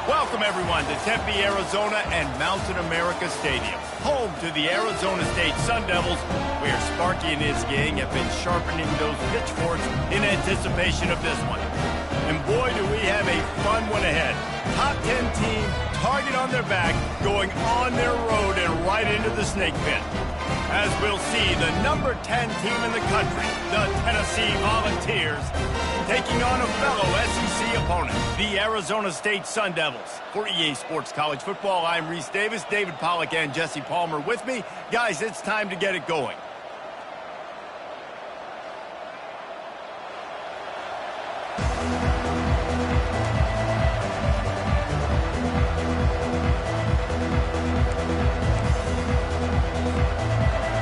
Welcome, everyone, to Tempe, Arizona and Mountain America Stadium, home to the Arizona State Sun Devils, where Sparky and his gang have been sharpening those pitchforks in anticipation of this one. And boy, do we have a fun one ahead. Top 10 team, target on their back, going on their road and right into the snake pit. As we'll see, the number 10 team in the country, the Tennessee Volunteers, taking on a fellow SEC opponent, the Arizona State Sun Devils. For EA Sports College Football, I'm Reese Davis, David Pollack, and Jesse Palmer with me. Guys, it's time to get it going.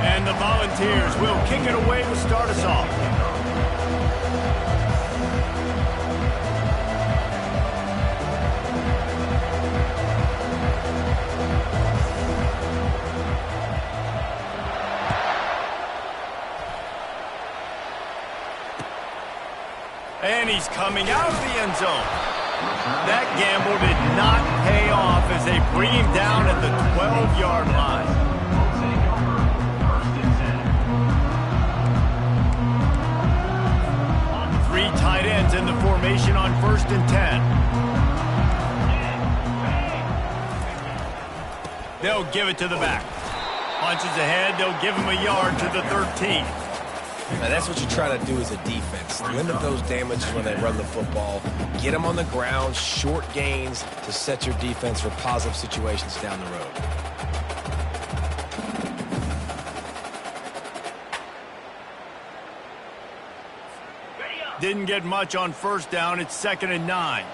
And the Volunteers will kick it away to start us off. And he's coming out of the end zone. That gamble did not pay off as they bring him down at the 12-yard line. Three tight ends in the formation on 1st and 10. They'll give it to the back. Punches ahead, they'll give him a yard to the 13. Now, that's what you try to do as a defense. Limit those damages when they run the football. Get them on the ground, short gains to set your defense for positive situations down the road. Didn't get much on 1st down. It's 2nd and 9.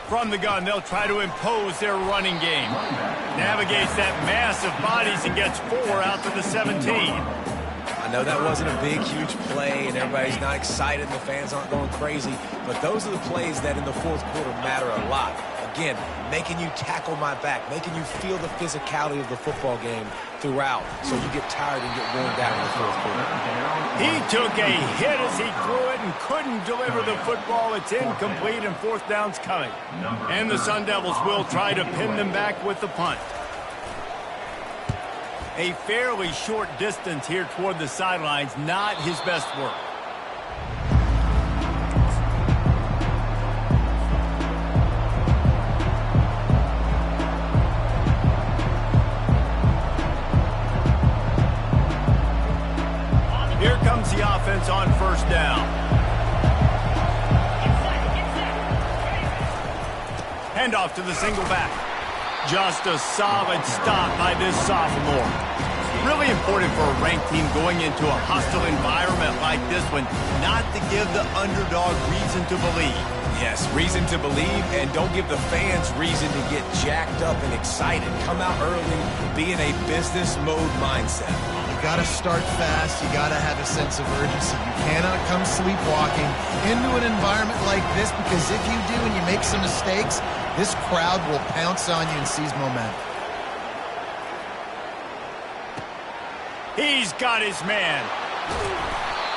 From the gun, they'll try to impose their running game. Navigates that mass of bodies and gets 4 out to the 17. I know that wasn't a big, huge play, and everybody's not excited, and the fans aren't going crazy, but those are the plays that in the 4th quarter matter a lot. Again, making you tackle my back, making you feel the physicality of the football game throughout, so you get tired and get worn down in the 4th quarter. He took a hit as he threw it and couldn't deliver the football. It's incomplete, and 4th down's coming. And the Sun Devils will try to pin them back with the punt. A fairly short distance here toward the sidelines, not his best work. Here comes the offense on 1st down. Handoff to the single back. Just a solid stop by this sophomore. Really important for a ranked team going into a hostile environment like this one, not to give the underdog reason to believe. Yes, reason to believe, and don't give the fans reason to get jacked up and excited. Come out early, be in a business mode mindset. You got to start fast. You got to have a sense of urgency. You cannot come sleepwalking into an environment like this, because if you do and you make some mistakes, this crowd will pounce on you and seize momentum. He's got his man.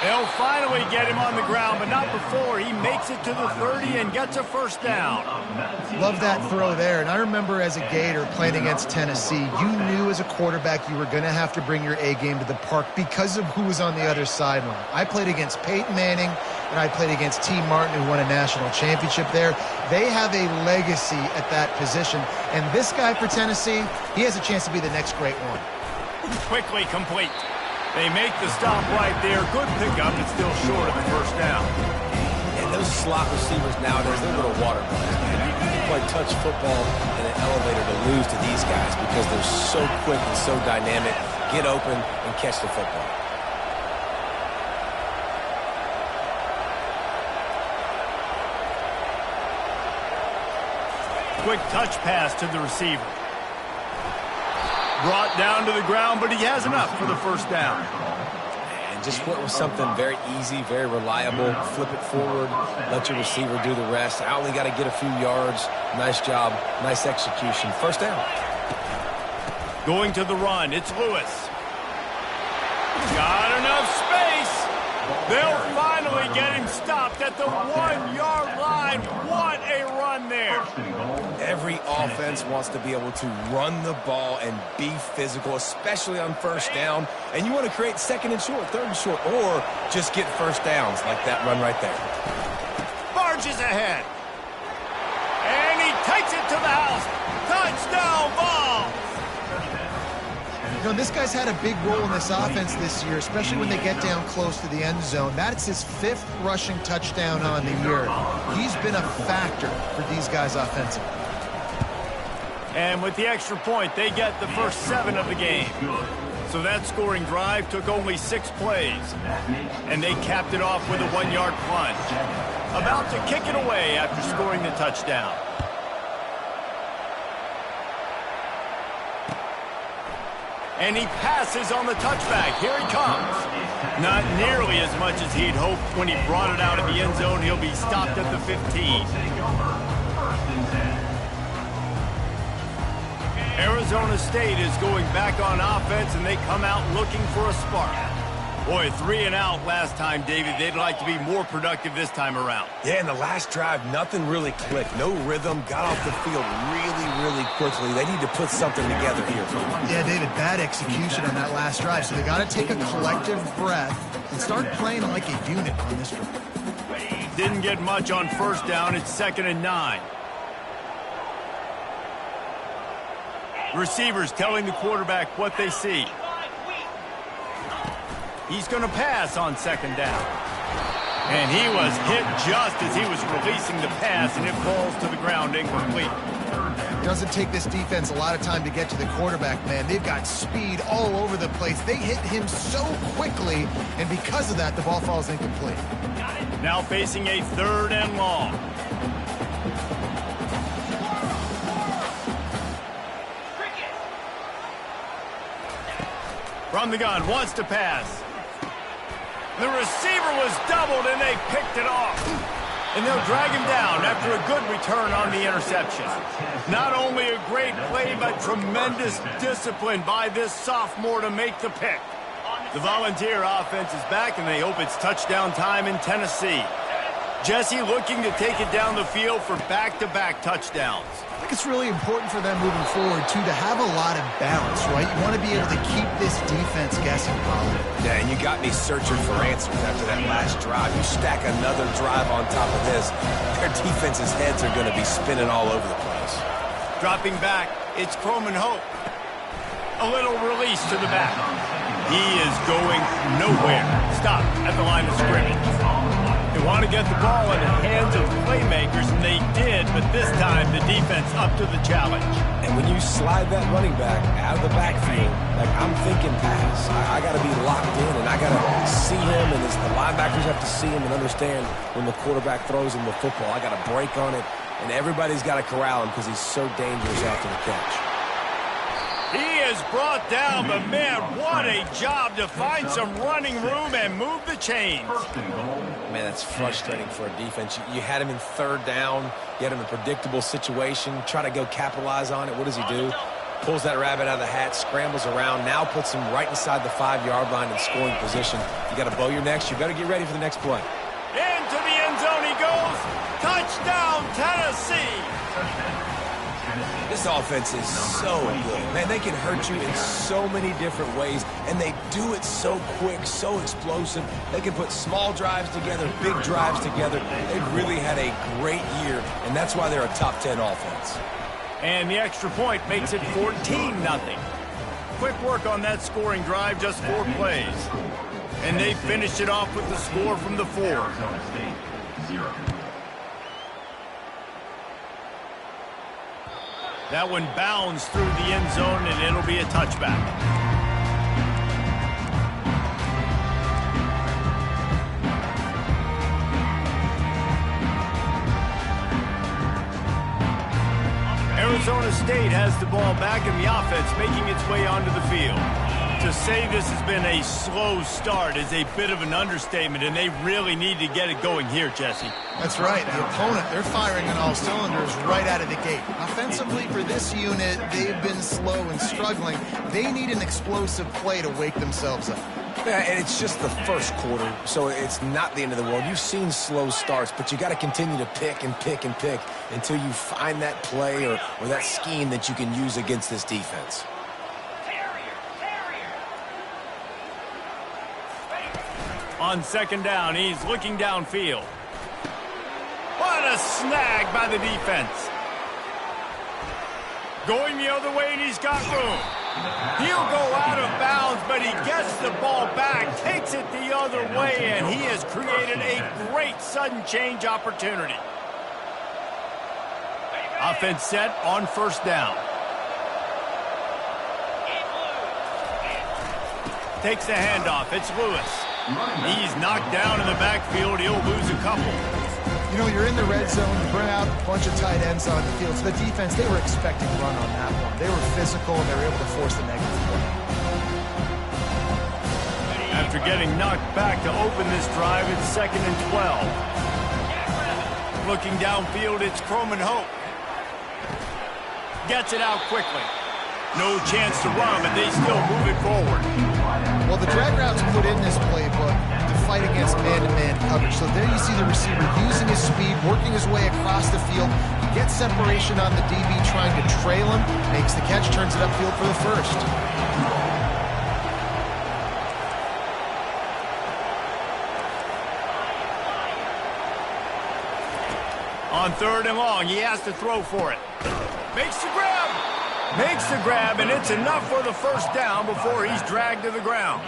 They'll finally get him on the ground, but not before he makes it to the 30 and gets a 1st down. Love that throw there. And I remember as a Gator playing against Tennessee, you knew as a quarterback you were going to have to bring your A game to the park because of who was on the other sideline. I played against Peyton Manning, and I played against T. Martin, who won a national championship there. They have a legacy at that position. And this guy for Tennessee, he has a chance to be the next great one. Quickly complete. They make the stop right there. Good pickup. It's still short of the 1st down. And those slot receivers nowadays, they're little water bugs, man. You play touch football in an elevator to lose to these guys because they're so quick and so dynamic. Get open and catch the football. Quick touch pass to the receiver. Brought down to the ground, but he has enough for the 1st down. And just went with something very easy, very reliable. Flip it forward, let your receiver do the rest. I only got to get a few yards. Nice job, nice execution. 1st down. Going to the run, it's Lewis. Got enough space. They'll finally finally get him stopped at the 1-yard line. What a run there. Every offense wants to be able to run the ball and be physical, especially on first down. And you want to create second and short, third and short, or just get first downs like that run right there. Barges ahead. And he takes it to the house. Touchdown ball. You know, this guy's had a big role in this offense this year, especially when they get down close to the end zone. That's his 5th rushing touchdown on the year. He's been a factor for these guys offensively. And with the extra point, they get the first 7 of the game. So that scoring drive took only 6 plays. And they capped it off with a 1-yard plunge. About to kick it away after scoring the touchdown. And he passes on the touchback. Here he comes. Not nearly as much as he'd hoped when he brought it out of the end zone. He'll be stopped at the 15. Arizona State is going back on offense, and they come out looking for a spark. Boy, 3 and out last time, David. They'd like to be more productive this time around. Yeah, in the last drive, nothing really clicked. No rhythm, got off the field really quickly. They need to put something together here. Yeah, David, bad execution on that last drive. So they got to take a collective breath and start playing like a unit on this drive. Didn't get much on first down. It's 2nd and 9. Receivers telling the quarterback what they see. He's going to pass on 2nd down. And he was hit just as he was releasing the pass, and it falls to the ground incomplete. It doesn't take this defense a lot of time to get to the quarterback, man. They've got speed all over the place. They hit him so quickly, and because of that, the ball falls incomplete. Now facing a 3rd and long. From the gun, wants to pass. The receiver was doubled, and they picked it off. And they'll drag him down after a good return on the interception. Not only a great play, but tremendous discipline by this sophomore to make the pick. The Volunteer offense is back, and they hope it's touchdown time in Tennessee. Jesse looking to take it down the field for back-to-back touchdowns. I think it's really important for them moving forward, too, to have a lot of balance, right? You want to be able to keep this defense guessing, Colin. Yeah, and you got me searching for answers after that last drive. You stack another drive on top of this, their defense's heads are going to be spinning all over the place. Dropping back, it's Croman Hope. A little release to the back. He is going nowhere. Stopped at the line of scrimmage. They want to get the ball in the hands of playmakers, and they did, but this time the defense up to the challenge. And when you slide that running back out of the backfield, like I'm thinking pass, I got to be locked in, and I got to see him, and the linebackers have to see him and understand when the quarterback throws him the football. I got to break on it, and everybody's got to corral him because he's so dangerous after the catch. He is brought down, but man, what a job to find some running room and move the chains. Man, that's frustrating for a defense. You had him in 3rd down. You had him in a predictable situation. Try to go capitalize on it. What does he do? Pulls that rabbit out of the hat, scrambles around, now puts him right inside the 5-yard line in scoring position. You got to bow your necks. You better get ready for the next play. Into the end zone he goes. Touchdown, Tennessee. This offense is so good. Man, they can hurt you in so many different ways, and they do it so quick, so explosive. They can put small drives together, big drives together. They've really had a great year, and that's why they're a top 10 offense. And the extra point makes it 14-0. Quick work on that scoring drive, just 4 plays. And they finished it off with the score from the 4. That one bounds through the end zone, and it'll be a touchback. Arizona State has the ball back, and the offense making its way onto the field. To say this has been a slow start is a bit of an understatement, and they really need to get it going here, Jesse. That's right. The opponent, they're firing on all cylinders right out of the gate. Offensively, for this unit, they've been slow and struggling. They need an explosive play to wake themselves up. Yeah, and it's just the first quarter, so it's not the end of the world. You've seen slow starts, but you got to continue to pick and pick and pick until you find that play or that scheme that you can use against this defense. On second down, he's looking downfield. What a snag by the defense. Going the other way, and he's got room. He'll go out of bounds, but he gets the ball back, takes it the other way, and he has created a great sudden change opportunity. Offense set on first down. Takes the handoff. It's Lewis. He's knocked down in the backfield. He'll lose a couple. You know, you're in the red zone, you bring out a bunch of tight ends on the field. So the defense, they were expecting run on that one. They were physical, and they were able to force the negative play. After getting knocked back to open this drive, it's 2nd and 12. Looking downfield, it's Croman Hope. Gets it out quickly. No chance to run, but they still move it forward. Well, the drag route's put in this playbook to fight against man-to-man coverage. So there you see the receiver using his speed, working his way across the field. He gets separation on the DB trying to trail him, makes the catch, turns it upfield for the first. On 3rd and long, he has to throw for it. Makes the grab. Makes the grab, and it's enough for the first down before he's dragged to the ground.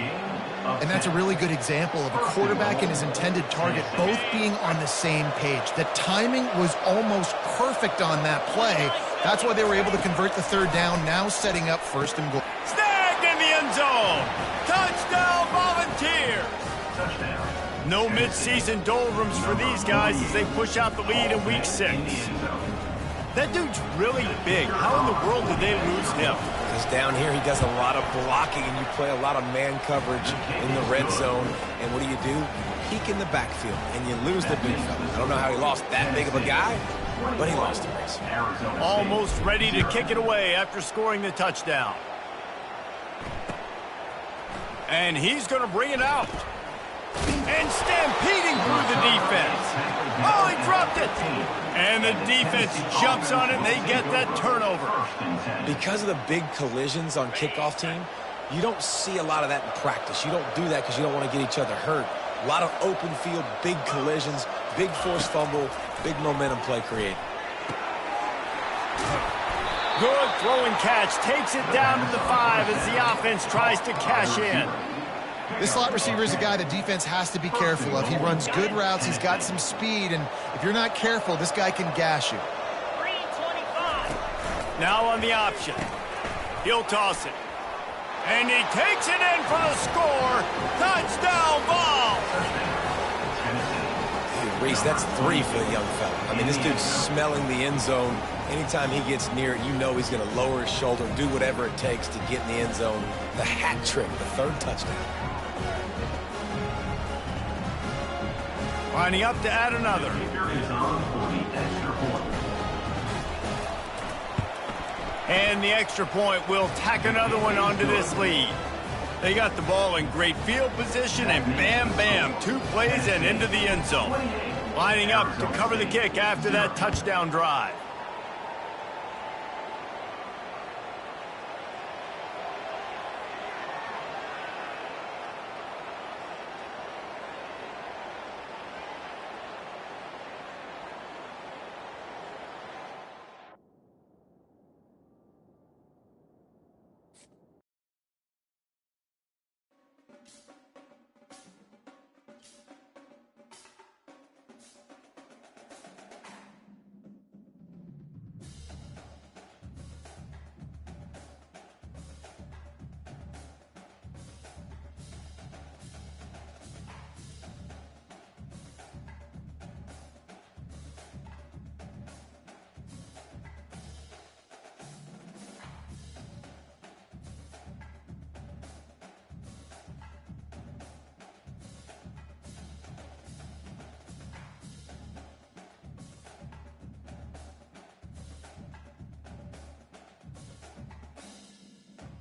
And that's a really good example of a quarterback and his intended target both being on the same page. The timing was almost perfect on that play. That's why they were able to convert the 3rd down, now setting up 1st and goal. Snagged in the end zone. Touchdown, Volunteers. Touchdown. No midseason doldrums for these guys as they push out the lead in week 6. That dude's really big. How in the world did they lose him? Because down here he does a lot of blocking, and you play a lot of man coverage in the red zone. And what do? Peek in the backfield, and you lose the big fella. I don't know how he lost that big of a guy, but he lost the race. Almost ready to kick it away after scoring the touchdown. And he's going to bring it out. And stampeding through the defense. Oh, he dropped it. And the defense jumps on it, and they get that turnover. Because of the big collisions on kickoff team, you don't see a lot of that in practice. You don't do that because you don't want to get each other hurt. A lot of open field, big collisions, big forced fumble, big momentum play created. Good throwing catch. Takes it down to the 5 as the offense tries to cash in. This slot receiver is a guy the defense has to be careful of. He runs good routes. He's got some speed, and if you're not careful, this guy can gash you. 325. Now on the option. He'll toss it. And he takes it in for the score. Touchdown ball. Dude, Reese, that's 3 for the young fella. I mean, this dude's smelling the end zone. Anytime he gets near it, you know he's going to lower his shoulder, do whatever it takes to get in the end zone. The hat trick, the 3rd touchdown. Lining up to add another. And the extra point will tack another one onto this lead. They got the ball in great field position, and bam, bam, 2 plays and into the end zone. Lining up to cover the kick after that touchdown drive.